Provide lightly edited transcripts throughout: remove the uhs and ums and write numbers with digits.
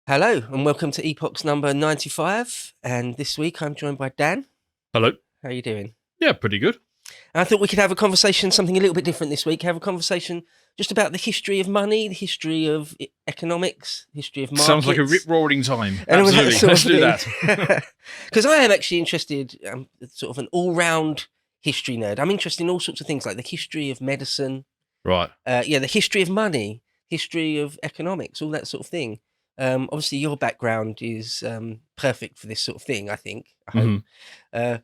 Hello and welcome to Epochs number 95. And this week I'm joined by Dan. Hello. How are you doing? Yeah, pretty good. And I thought we could have a conversation, something a little bit different this week. Have a conversation just about the history of money, the history of economics, the history of markets. Sounds like a rip-roaring time. and all that Absolutely. sort Let's of do thing. that. Because I am actually interested, sort of an all-round history nerd. I'm interested in all sorts of things like the history of medicine, Right. the history of money, history of economics, all that sort of thing. Obviously, your background is perfect for this sort of thing, I think. I hope. Mhm.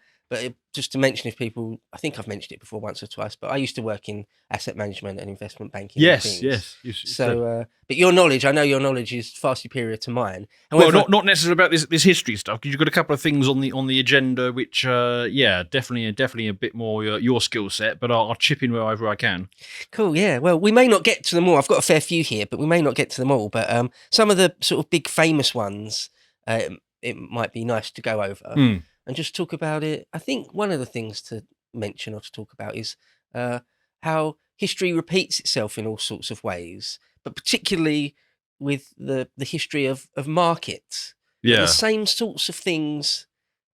Just to mention, if people, I think I've mentioned it before once or twice, but I used to work in asset management and investment banking. And Yes, things. yes. So, but your knowledge, I know your knowledge is far superior to mine. However, well, not necessarily about this history stuff, because you've got a couple of things on the agenda, which, definitely a bit more your skill set. But I'll chip in wherever I can. Cool, yeah. Well, we may not get to them all. I've got a fair few here, but we may not get to them all. But some of the sort of big famous ones, it might be nice to go over and just talk about it. I think one of the things to mention or to talk about is how history repeats itself in all sorts of ways, but particularly with the history of markets. Yeah. The same sorts of things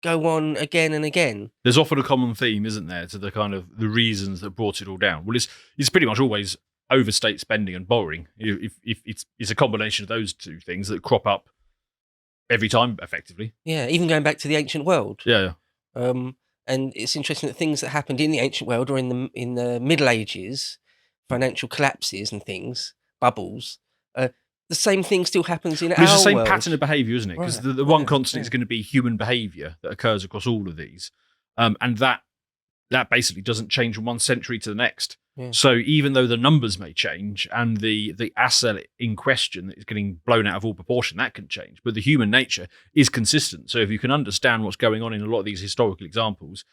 go on again and again. There's often a common theme, isn't there, to the kind of the reasons that brought it all down. Well, it's pretty much always overstate spending and borrowing. If it's a combination of those two things that crop up every time, effectively. Yeah, even going back to the ancient world. Yeah. And it's interesting that things that happened in the ancient world or in the Middle Ages, financial collapses and things, bubbles, the same thing still happens in our world. It's the same pattern of behaviour, isn't it? Because Right, the one constant is going to be human behaviour that occurs across all of these, and that basically doesn't change from one century to the next. Yeah. So even though the numbers may change and the asset in question is getting blown out of all proportion, that can change. But the human nature is consistent. So if you can understand what's going on in a lot of these historical examples,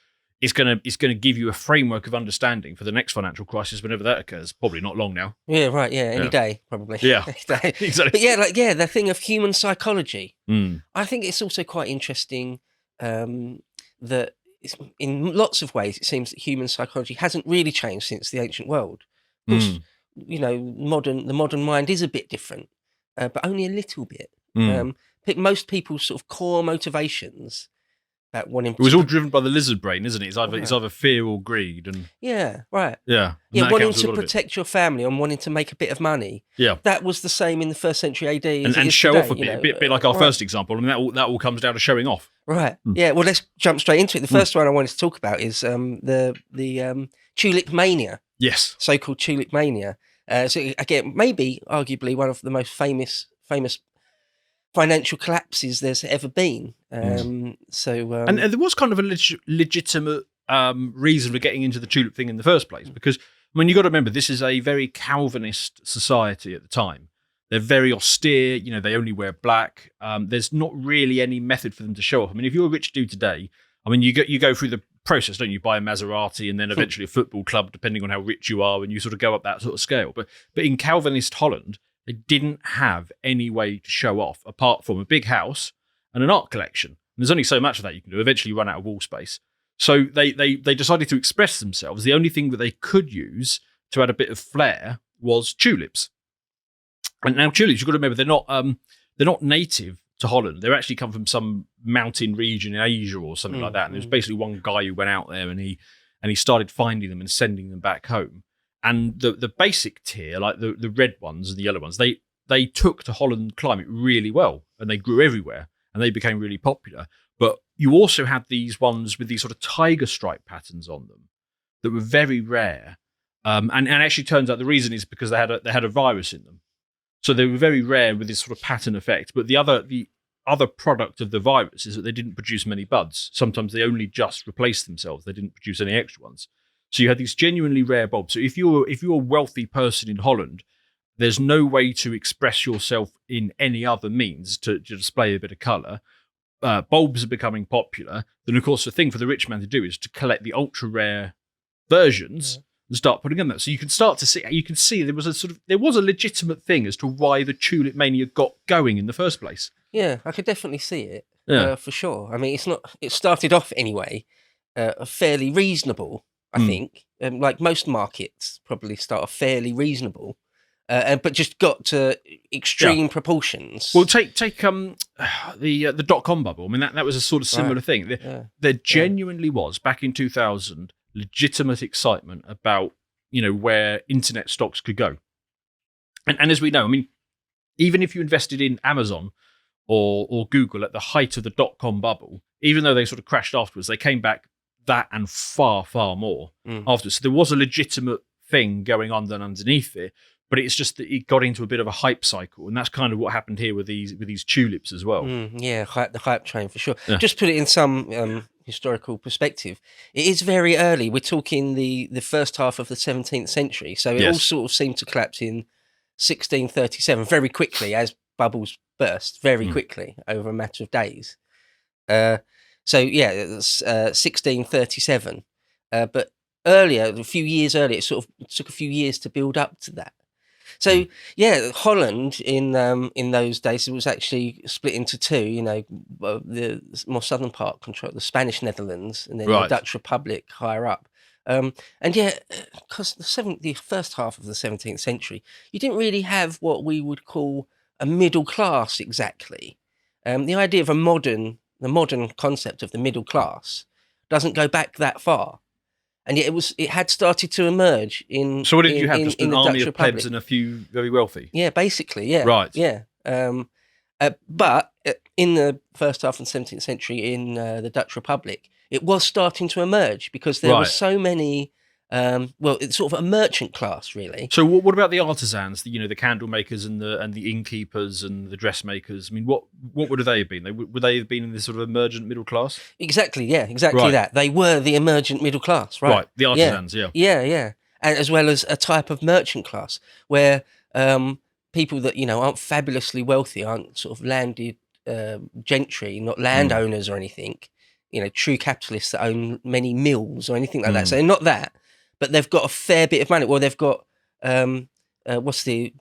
it's going to give you a framework of understanding for the next financial crisis whenever that occurs. Probably not long now. Yeah, right. Yeah, any day probably. Yeah, Any day. exactly. But the thing of human psychology. I think it's also quite interesting that in lots of ways it seems that human psychology hasn't really changed since the ancient world. Of course, the modern mind is a bit different, but only a little bit. Most people's sort of core motivations. It was all driven by the lizard brain, isn't it? It's either fear or greed, and wanting to protect your family and wanting to make a bit of money. Yeah, that was the same in the first century AD, and show off a bit like our first example. I mean, that all comes down to showing off, right? Yeah. Well, let's jump straight into it. The first one I wanted to talk about is the Tulipmania. Yes, so-called Tulipmania. So again, maybe arguably one of the most famous financial collapses there's ever been. And there was kind of a legitimate reason for getting into the tulip thing in the first place, because I mean, you got to remember, this is a very Calvinist society at the time. They're very austere. You know, they only wear black. There's not really any method for them to show off. I mean, if you're a rich dude today, I mean, you go through the process, don't you? Buy a Maserati and then eventually a football club, depending on how rich you are, and you sort of go up that sort of scale. But in Calvinist Holland, they didn't have any way to show off apart from a big house and an art collection. And there's only so much of that you can do. Eventually you run out of wall space. So they decided to express themselves. The only thing that they could use to add a bit of flair was tulips. And now tulips, you've got to remember, they're not native to Holland. They actually come from some mountain region in Asia or something like that. And there was basically one guy who went out there and he started finding them and sending them back home. And the basic tier, like the red ones and the yellow ones, they took to Holland climate really well, and they grew everywhere, and they became really popular. But you also had these ones with these sort of tiger stripe patterns on them that were very rare, and actually turns out the reason is because they had a virus in them, so they were very rare with this sort of pattern effect. But the other product of the virus is that they didn't produce many buds. Sometimes they only just replaced themselves; they didn't produce any extra ones. So you had these genuinely rare bulbs. So if you're a wealthy person in Holland, there's no way to express yourself in any other means to display a bit of colour. Bulbs are becoming popular. Then, of course, the thing for the rich man to do is to collect the ultra rare versions and start putting them there. So you can start to see. You can see there was a legitimate thing as to why the tulip mania got going in the first place. Yeah, I could definitely see it. For sure. I mean, it started off anyway, fairly reasonable. I think, like most markets, probably start off fairly reasonable, but just got to extreme proportions. Well, take the .com bubble. I mean, that was a sort of similar thing. There genuinely was, back in 2000, legitimate excitement about, where internet stocks could go. And as we know, I mean, even if you invested in Amazon or Google at the height of the .com bubble, even though they sort of crashed afterwards, they came back that and far, far more afterwards. So there was a legitimate thing going on then underneath it. But it's just that it got into a bit of a hype cycle, and that's kind of what happened here with these tulips as well. The hype train for sure. Yeah. Just put it in some historical perspective. It is very early. We're talking the first half of the 17th century, so it all sort of seemed to collapse in 1637 very quickly as bubbles burst very quickly over a matter of days. It was 1637, but earlier, a few years earlier, it sort of took a few years to build up to that. So Holland in those days, it was actually split into two. The more southern part controlled the Spanish Netherlands, and then the Dutch Republic higher up. Because the first half of the 17th century, you didn't really have what we would call a middle class exactly. The idea of the modern concept of the middle class doesn't go back that far. And yet it had started to emerge in. So what did you have? Just an army of plebs and a few very wealthy. Yeah, basically, yeah. Right. Yeah. But in the first half of the 17th century, in the Dutch Republic, it was starting to emerge because there were so many. It's sort of a merchant class, really. So what about the artisans? The candle makers and the innkeepers and the dressmakers. I mean, what would they have been? Would they have been in this sort of emergent middle class? Exactly. Yeah. Exactly that. They were the emergent middle class. Right. Right. The artisans. Yeah. Yeah. And as well as a type of merchant class where people that aren't fabulously wealthy, aren't sort of landed gentry, not landowners or anything. True capitalists that own many mills or anything like that. So they're not that. But they've got a fair bit of money. Well, they've got what's the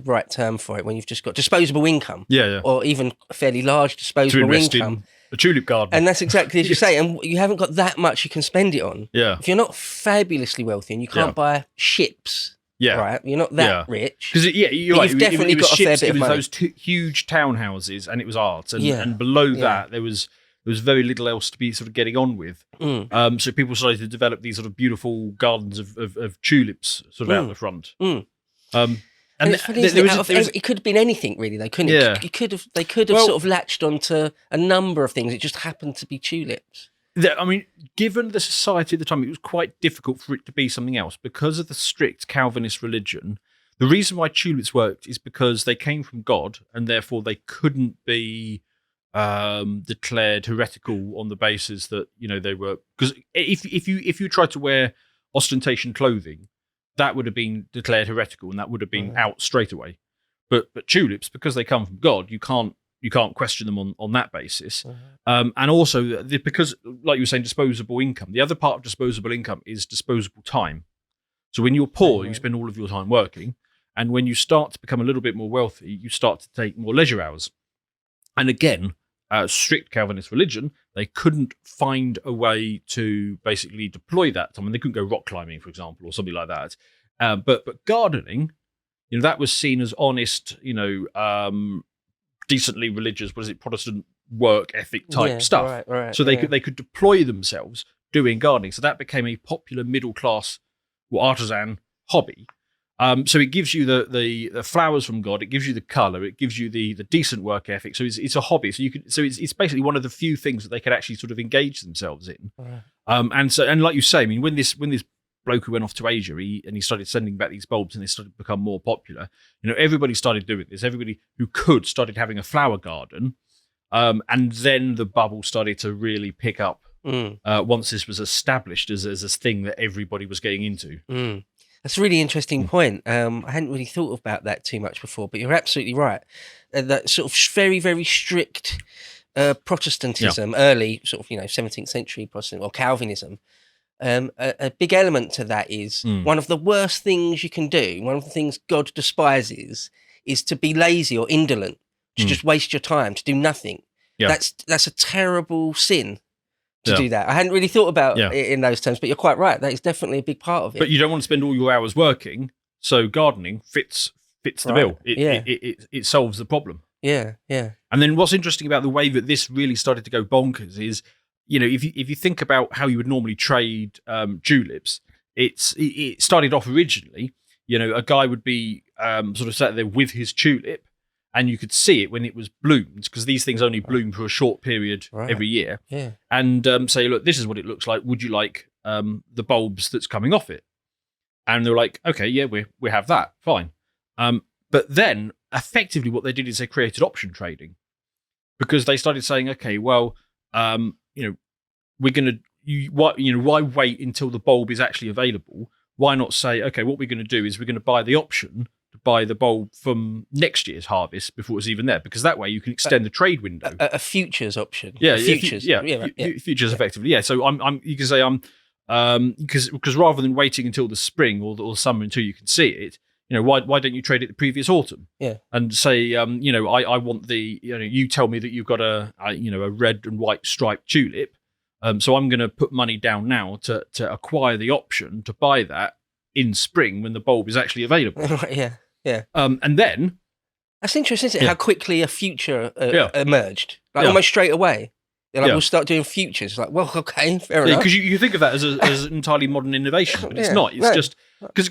right term for it when you've just got disposable income, or even a fairly large disposable income. A tulip garden, and that's exactly as you say. And you haven't got that much you can spend it on. Yeah, if you're not fabulously wealthy and you can't buy ships, right? You're not that rich. Because you're right. You've definitely got a fair bit of money. It was those huge townhouses, and it was art, and below that there was very little else to be sort of getting on with. So people started to develop these sort of beautiful gardens of tulips sort of out the front. And it's funny, it could have been anything really, though, couldn't it? They could have sort of latched onto a number of things. It just happened to be tulips. I mean, given the society at the time, it was quite difficult for it to be something else because of the strict Calvinist religion. The reason why tulips worked is because they came from God, and therefore they couldn't be declared heretical on the basis that they were, because if you tried to wear ostentation clothing, that would have been declared heretical and that would have been out straight away. But tulips, because they come from God, you can't question them on that basis. And also because, like you were saying, disposable income. The other part of disposable income is disposable time. So when you're poor, you spend all of your time working, and when you start to become a little bit more wealthy, you start to take more leisure hours. And again, strict Calvinist religion, they couldn't find a way to basically deploy that time. They couldn't go rock climbing, for example, or something like that. But gardening, that was seen as honest, decently religious, Protestant work ethic type stuff. Right, so they could deploy themselves doing gardening. So that became a popular middle class artisan hobby. So it gives you the flowers from God. It gives you the color. It gives you the decent work ethic. So it's a hobby. So it's basically one of the few things that they could actually sort of engage themselves in. And like you say, I mean, when this bloke who went off to Asia, he started sending back these bulbs, and they started to become more popular. Everybody started doing this. Everybody who could started having a flower garden, and then the bubble started to really pick up once this was established as a thing that everybody was getting into. That's a really interesting point. I hadn't really thought about that too much before, but you're absolutely right. That sort of very, very strict Protestantism, early sort of 17th century Protestant or Calvinism. A big element to that is one of the worst things you can do. One of the things God despises is to be lazy or indolent, to just waste your time, to do nothing. Yeah. That's a terrible sin. To do that. I hadn't really thought about it in those terms, but you're quite right. That is definitely a big part of it. But you don't want to spend all your hours working, So gardening fits the bill. It solves the problem. Yeah, yeah. And then what's interesting about the way that this really started to go bonkers is, if you think about how you would normally trade tulips, it started off originally, a guy would be sort of sat there with his tulip, and you could see it when it was bloomed, because these things only bloom for a short period every year. Yeah. And say, look, this is what it looks like. Would you like the bulbs that's coming off it? And they're like, okay, yeah, we have that, fine. But then, effectively, what they did is they created option trading, because they started saying, okay, well, we're going to, why wait until the bulb is actually available? Why not say, okay, what we're going to do is we're going to buy the option to buy the bulb from next year's harvest before it's even there, because that way you can extend the trade window. A futures option. Yeah, futures. Futures effectively. Yeah, so you can say because rather than waiting until the spring or the summer until you can see it, why don't you trade it the previous autumn? Yeah. And say, I want the, you tell me that you've got a red and white striped tulip. So I'm going to put money down now to acquire the option to buy that in spring when the bulb is actually available. Yeah. And then that's interesting, isn't it? How quickly a future emerged, almost straight away. They're like, we'll start doing futures. Like, well, okay, fair enough. Because you think of that as an entirely modern innovation, but it's not. It's just because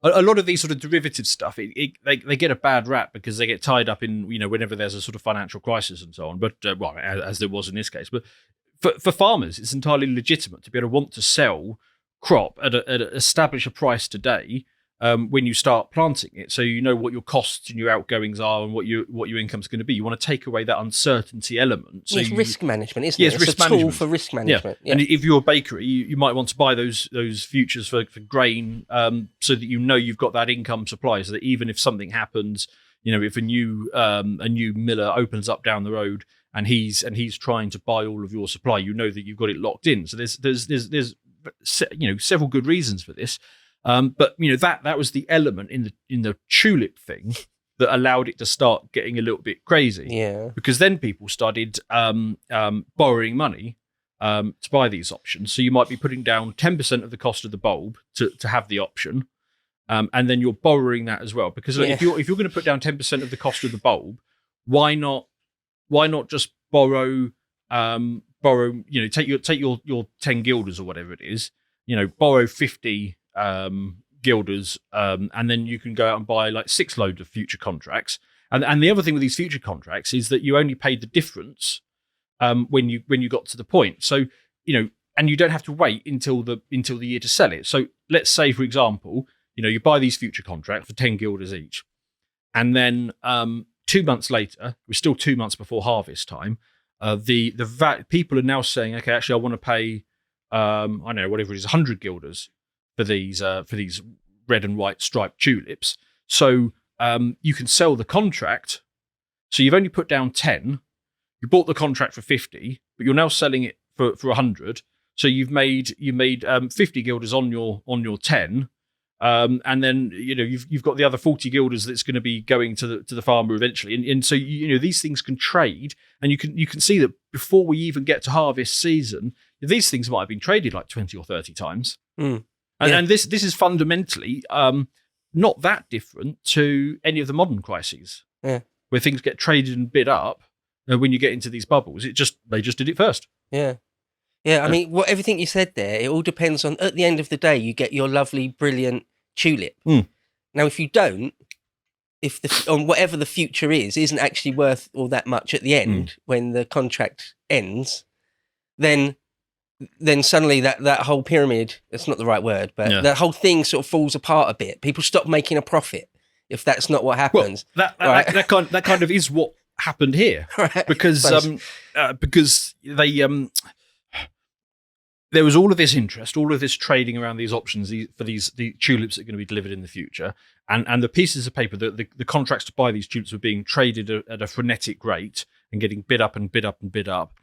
a lot of these sort of derivative stuff, they get a bad rap because they get tied up in whenever there's a sort of financial crisis and so on. But as there was in this case, but for farmers, it's entirely legitimate to be able to want to sell crop at establish a price today when you start planting it, so you know what your costs and your outgoings are and what your income's going to be. You want to take away that uncertainty element. So it's risk management, isn't it? It's risk a tool management. for risk management. Yeah. And if you're a bakery, you might want to buy those futures for grain, so that you've got that income supply, so that even if something happens, if a new miller opens up down the road and he's trying to buy all of your supply, that you've got it locked in. So there's several good reasons for this. But that was the element in the tulip thing that allowed it to start getting a little bit crazy. Yeah. Because then people started borrowing money to buy these options. So you might be putting down 10% of the cost of the bulb to have the option, and then you're borrowing that as well. Because if you're going to put down 10% of the cost of the bulb, why not just borrow? Take your 10 guilders or whatever it is. Borrow 50 guilders, and then you can go out and buy like 6 loads of future contracts. And the other thing with these future contracts is that you only paid the difference when you got to the point. So and you don't have to wait until the year to sell it. So let's say, for example, you buy these future contracts for 10 guilders each, and then 2 months later, we're still 2 months before harvest time. People are now saying, okay, actually, I want to pay I don't know, whatever it is, 100 guilders for these red and white striped tulips. So you can sell the contract. So you've only put down 10. You bought the contract for 50, but you're now selling it for 100. So you've made 50 guilders on your 10. And then you've got the other 40 guilders that's going to be going to the farmer eventually, and so these things can trade, and you can see that before we even get to harvest season, these things might have been traded like 20 or 30 times. And this is fundamentally not that different to any of the modern crises, where things get traded and bid up. When you get into these bubbles, they just did it first. Yeah. I mean, everything you said there, it all depends on. At the end of the day, you get your lovely, brilliant tulip. Now, if you don't, on whatever the future isn't actually worth all that much at the end when the contract ends, then suddenly that whole pyramid, it's not the right word, but that whole thing sort of falls apart a bit. People stop making a profit if that's not what happens. Well, that kind of is what happened here, right. because they there was all of this interest, all of this trading around these options for the tulips that are going to be delivered in the future, and the pieces of paper, the contracts to buy these tulips were being traded at a frenetic rate and getting bid up and bid up and bid up,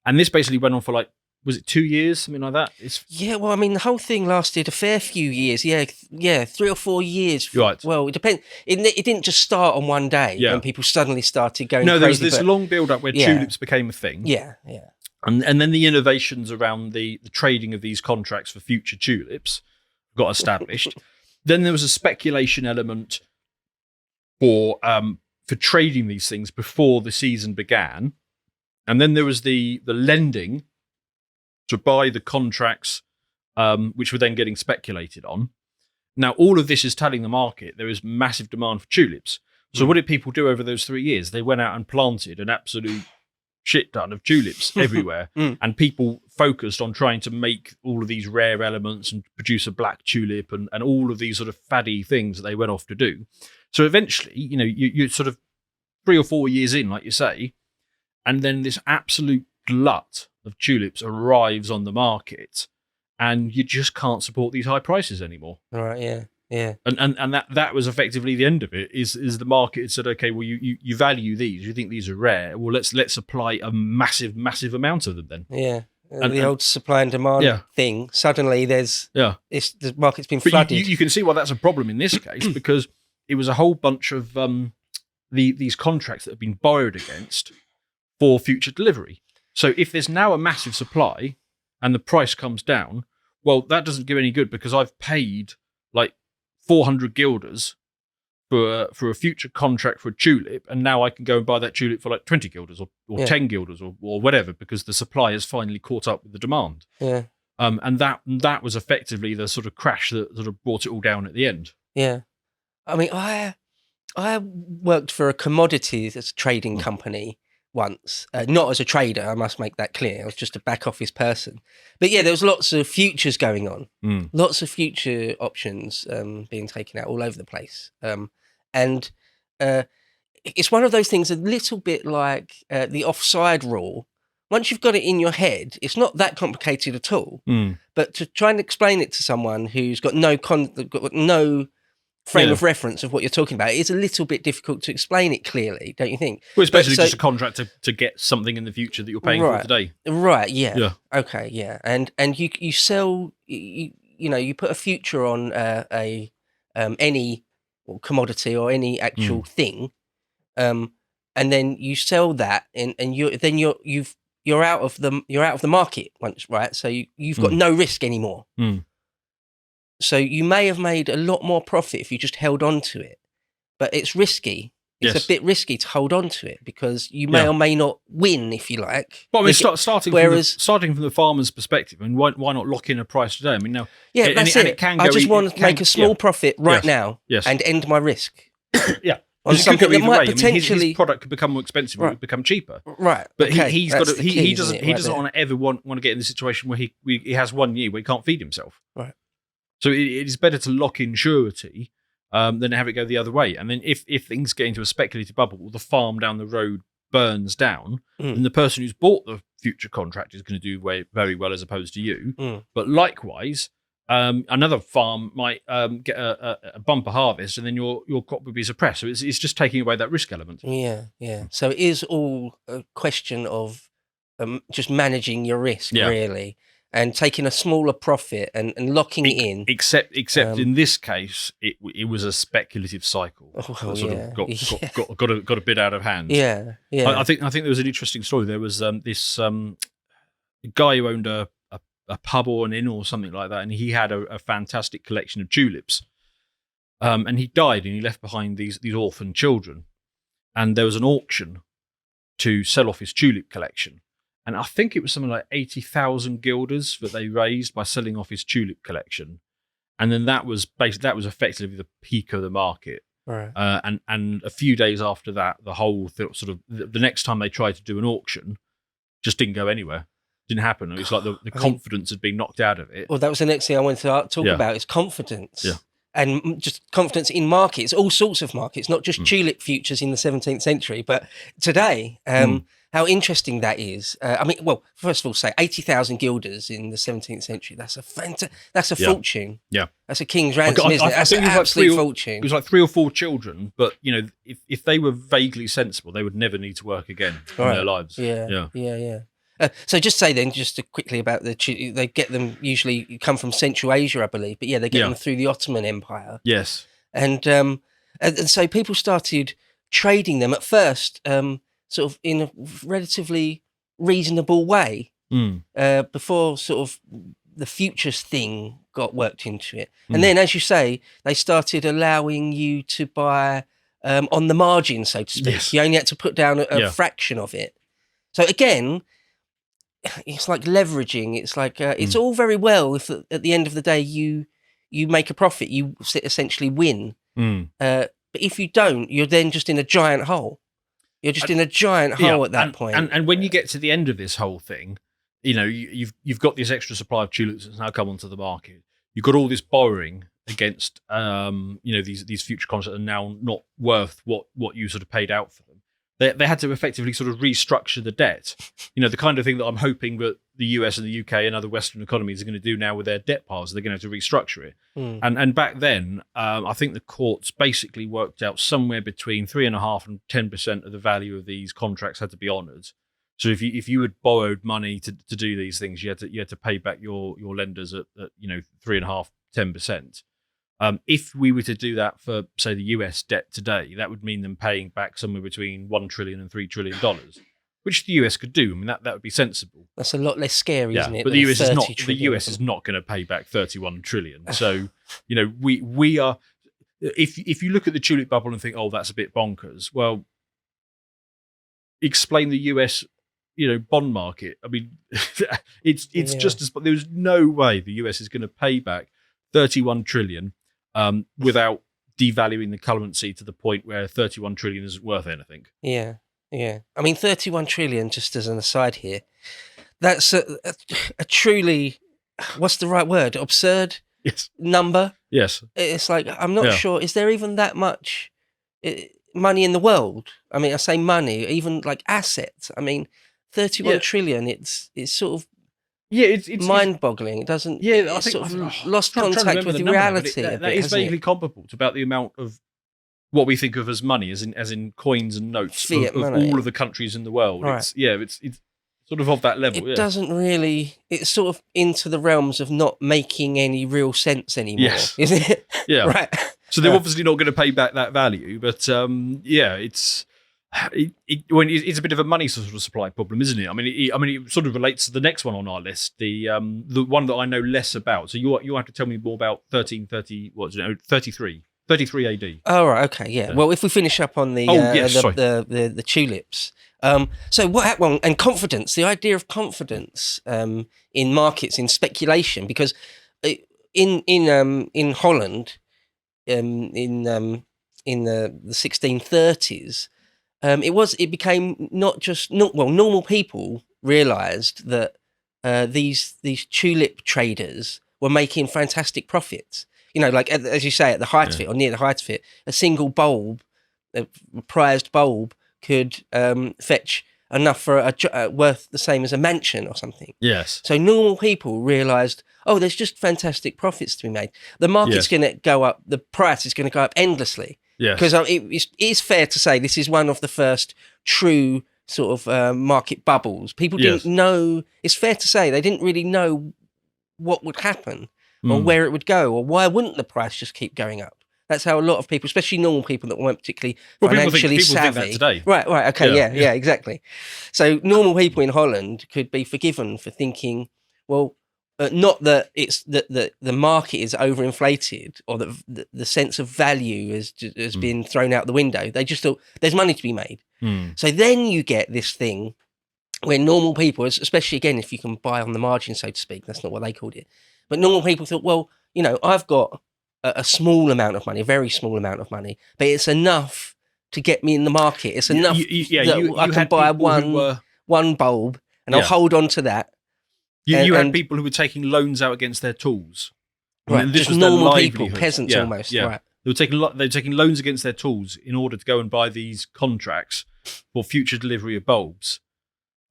and this basically went on for like, was it 2 years, something like that? Well, I mean, the whole thing lasted a fair few years. Yeah, 3 or 4 years. Right. Well, it depends. It didn't just start on one day when people suddenly started going crazy. No, there was this long build-up where tulips became a thing. Yeah. And then the innovations around the trading of these contracts for future tulips got established. Then there was a speculation element for trading these things before the season began. And then there was the lending to buy the contracts, which were then getting speculated on. Now, all of this is telling the market there is massive demand for tulips. So what did people do over those 3 years? They went out and planted an absolute shit ton of tulips everywhere. And people focused on trying to make all of these rare elements and produce a black tulip and all of these sort of faddy things that they went off to do. So eventually, you're sort of 3 or 4 years in, like you say, and then this absolute glut of tulips arrives on the market, and you just can't support these high prices anymore. Right, yeah. And that was effectively the end of it, is the market had said, okay, well, you value these, you think these are rare, well, let's apply a massive amount of them then. Yeah. The old supply and demand thing. Suddenly the market's been flooded. You can see why that's a problem in this case, because it was a whole bunch of these contracts that have been borrowed against for future delivery. So if there's now a massive supply and the price comes down, well, that doesn't do any good, because I've paid like 400 guilders for a future contract for a tulip, and now I can go and buy that tulip for like 20 guilders or 10 guilders or whatever, because the supply has finally caught up with the demand. Yeah. And that was effectively the sort of crash that sort of brought it all down at the end. Yeah. I mean, I worked for a commodities trading company once, not as a trader, I must make that clear. I was just a back office person. But yeah, there was lots of futures going on, lots of future options being taken out all over the place. And it's one of those things, a little bit like the offside rule. Once you've got it in your head, it's not that complicated at all. But to try and explain it to someone who's got no frame of reference of what you're talking about, it's a little bit difficult to explain it clearly, don't you think? Well, it's basically just a contract to get something in the future that you're paying for today. Right, yeah. Okay, yeah. And you sell, you put a future on any commodity or any actual thing, and then you sell that, and you're out of the market once, right? So you've got no risk anymore. So you may have made a lot more profit if you just held on to it, but it's risky. It's a bit risky to hold on to it, because you may or may not win, if you like. Well, I mean, starting from the farmer's perspective, I mean, why not lock in a price today? I mean, now, that's it. It can go, I just want to make a small profit right now and end my risk. On something that might potentially, his product could become more expensive, or it could become cheaper. Right, but he doesn't ever want to get in the situation where he has 1 year where he can't feed himself. Right. So it is better to lock in surety than have it go the other way. And then if things get into a speculative bubble, or the farm down the road burns down, then the person who's bought the future contract is going to do very well as opposed to you. But likewise, another farm might get a bumper harvest, and then your crop would be suppressed. So it's just taking away that risk element. Yeah. So it is all a question of just managing your risk, really. And taking a smaller profit and locking it in. Except in this case, it was a speculative cycle. Got a bit out of hand. Yeah. I think there was an interesting story. There was this guy who owned a pub or an inn or something like that, and he had a fantastic collection of tulips. And he died, and he left behind these orphan children. And there was an auction to sell off his tulip collection. And I think it was something like 80,000 guilders that they raised by selling off his tulip collection. And then that was effectively the peak of the market. Right. And a few days after that, the whole the next time they tried to do an auction, just didn't go anywhere. Didn't happen. It was like the confidence had been knocked out of it. Well, that was the next thing I wanted to talk about, is confidence. Yeah. And just confidence in markets, all sorts of markets, not just tulip futures in the 17th century, but today. How interesting that is. I mean, well, first of all, say 80,000 guilders in the 17th century. That's a fortune. Yeah. That's a king's ransom, isn't it? That's an absolute fortune. It was like 3 or 4 children, but, if they were vaguely sensible, they would never need to work again in their lives. Yeah. So just say then, just quickly about they get them, usually come from Central Asia, I believe, but they get them through the Ottoman Empire. Yes. And so people started trading them at first, sort of in a relatively reasonable way, before sort of the futures thing got worked into it. And then, as you say, they started allowing you to buy on the margin, so to speak. Yes. You only had to put down a fraction of it. So again, it's like leveraging. It's like it's all very well if at the end of the day you make a profit, you essentially win. But if you don't, you're then just in a giant hole. You're just in a giant hole at that point. And when you get to the end of this whole thing, you know, you've got this extra supply of tulips that's now come onto the market. You've got all this borrowing against, these future contracts are now not worth what you sort of paid out for them. They had to effectively sort of restructure the debt. You know, the kind of thing that I'm hoping that the US and the UK and other Western economies are going to do now with their debt piles. They're going to have to restructure it. And back then, I think the courts basically worked out somewhere between 3.5% and 10% of the value of these contracts had to be honoured. So if you had borrowed money to do these things, you had to pay back your lenders at 3.5%, 10%. If we were to do that for, say, the US debt today, that would mean them paying back somewhere between $1 trillion and $3 trillion, which the US could do. I mean, that would be sensible. That's a lot less scary, isn't it? But the US is not going to pay back 31 trillion. So, you know, we are. If you look at the tulip bubble and think, oh, that's a bit bonkers. Well, explain the US, bond market. I mean, it's just as. There's no way the US is going to pay back 31 trillion. Without devaluing the currency to the point where 31 trillion isn't worth anything. Yeah. I mean, 31 trillion, just as an aside here, that's a truly, what's the right word? Absurd number. Yes. It's like, I'm not sure, is there even that much money in the world? I mean, I say money, even like assets. I mean, 31 trillion, it's sort of, it's mind-boggling. It doesn't. Yeah, I think sort of lost contact with the reality. That is vaguely comparable to about the amount of what we think of as money, as in coins and notes Fiat of money. all of the countries in the world. Right. It's sort of that level. It doesn't really. It's sort of into the realms of not making any real sense anymore. Yes. Isn't it? Yeah. Right. So they're obviously not going to pay back that value, but it's a bit of a money sort of supply problem, isn't it? I mean, it sort of relates to the next one on our list, the one that I know less about. So you have to tell me more about 33 AD. Oh, right, okay, yeah. Well, if we finish up on the tulips. So what happened? And confidence, the idea of confidence in markets, in speculation, because in Holland, in the 1630s. It became normal people realised that these tulip traders were making fantastic profits. You know, like as you say, at the height of it or near the height of it, a single bulb, a prized bulb, could fetch enough for worth the same as a mansion or something. Yes. So normal people realised, oh, there's just fantastic profits to be made. The market's going to go up. The price is going to go up endlessly. Yes. Because it is fair to say this is one of the first true sort of market bubbles. People didn't know, it's fair to say they didn't really know what would happen or where it would go or why wouldn't the price just keep going up. That's how a lot of people, especially normal people that weren't particularly financially savvy. People think that today. Right, okay, yeah, exactly. So normal people in Holland could be forgiven for thinking, well, not that it's that the market is overinflated or that the sense of value has been thrown out the window. They just thought there's money to be made. So then you get this thing where normal people, especially again if you can buy on the margin, so to speak, that's not what they called it, but normal people thought, well, I've got a small amount of money, a very small amount of money, but it's enough to get me in the market. It's enough that I can buy one bulb and I'll hold on to that. You had people who were taking loans out against their tools. Right, this just was normal people, peasants almost. Yeah. Right. They were taking loans against their tools in order to go and buy these contracts for future delivery of bulbs.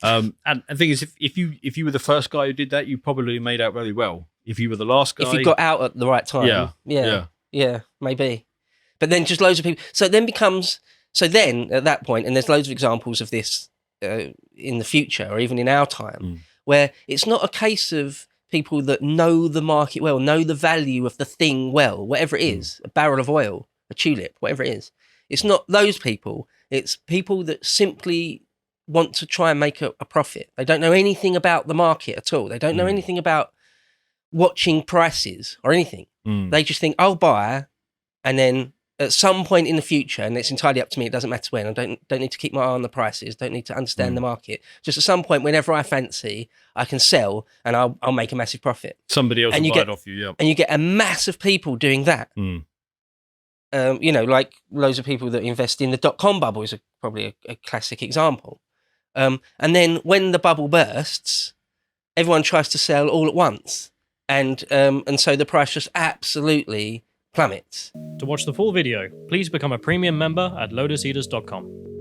And the thing is, if you were the first guy who did that, you probably made out very well. If you were the last guy, if you got out at the right time, yeah, maybe. But then just loads of people. So then at that point, and there's loads of examples of this in the future or even in our time, where it's not a case of people that know the market well, know the value of the thing well, whatever it is, a barrel of oil, a tulip, whatever it is. It's not those people. It's people that simply want to try and make a profit. They don't know anything about the market at all. They don't know anything about watching prices or anything. They just think, I'll buy, and then at some point in the future, and it's entirely up to me, it doesn't matter when, I don't need to keep my eye on the prices, don't need to understand the market. Just at some point, whenever I fancy, I can sell and I'll make a massive profit. Somebody else will buy it off you, yeah. And you get a mass of people doing that. You know, like loads of people that invest in the .com bubble is probably a classic example. And then when the bubble bursts, everyone tries to sell all at once. And so the price just absolutely plummets. To watch the full video, please become a premium member at lotuseaters.com.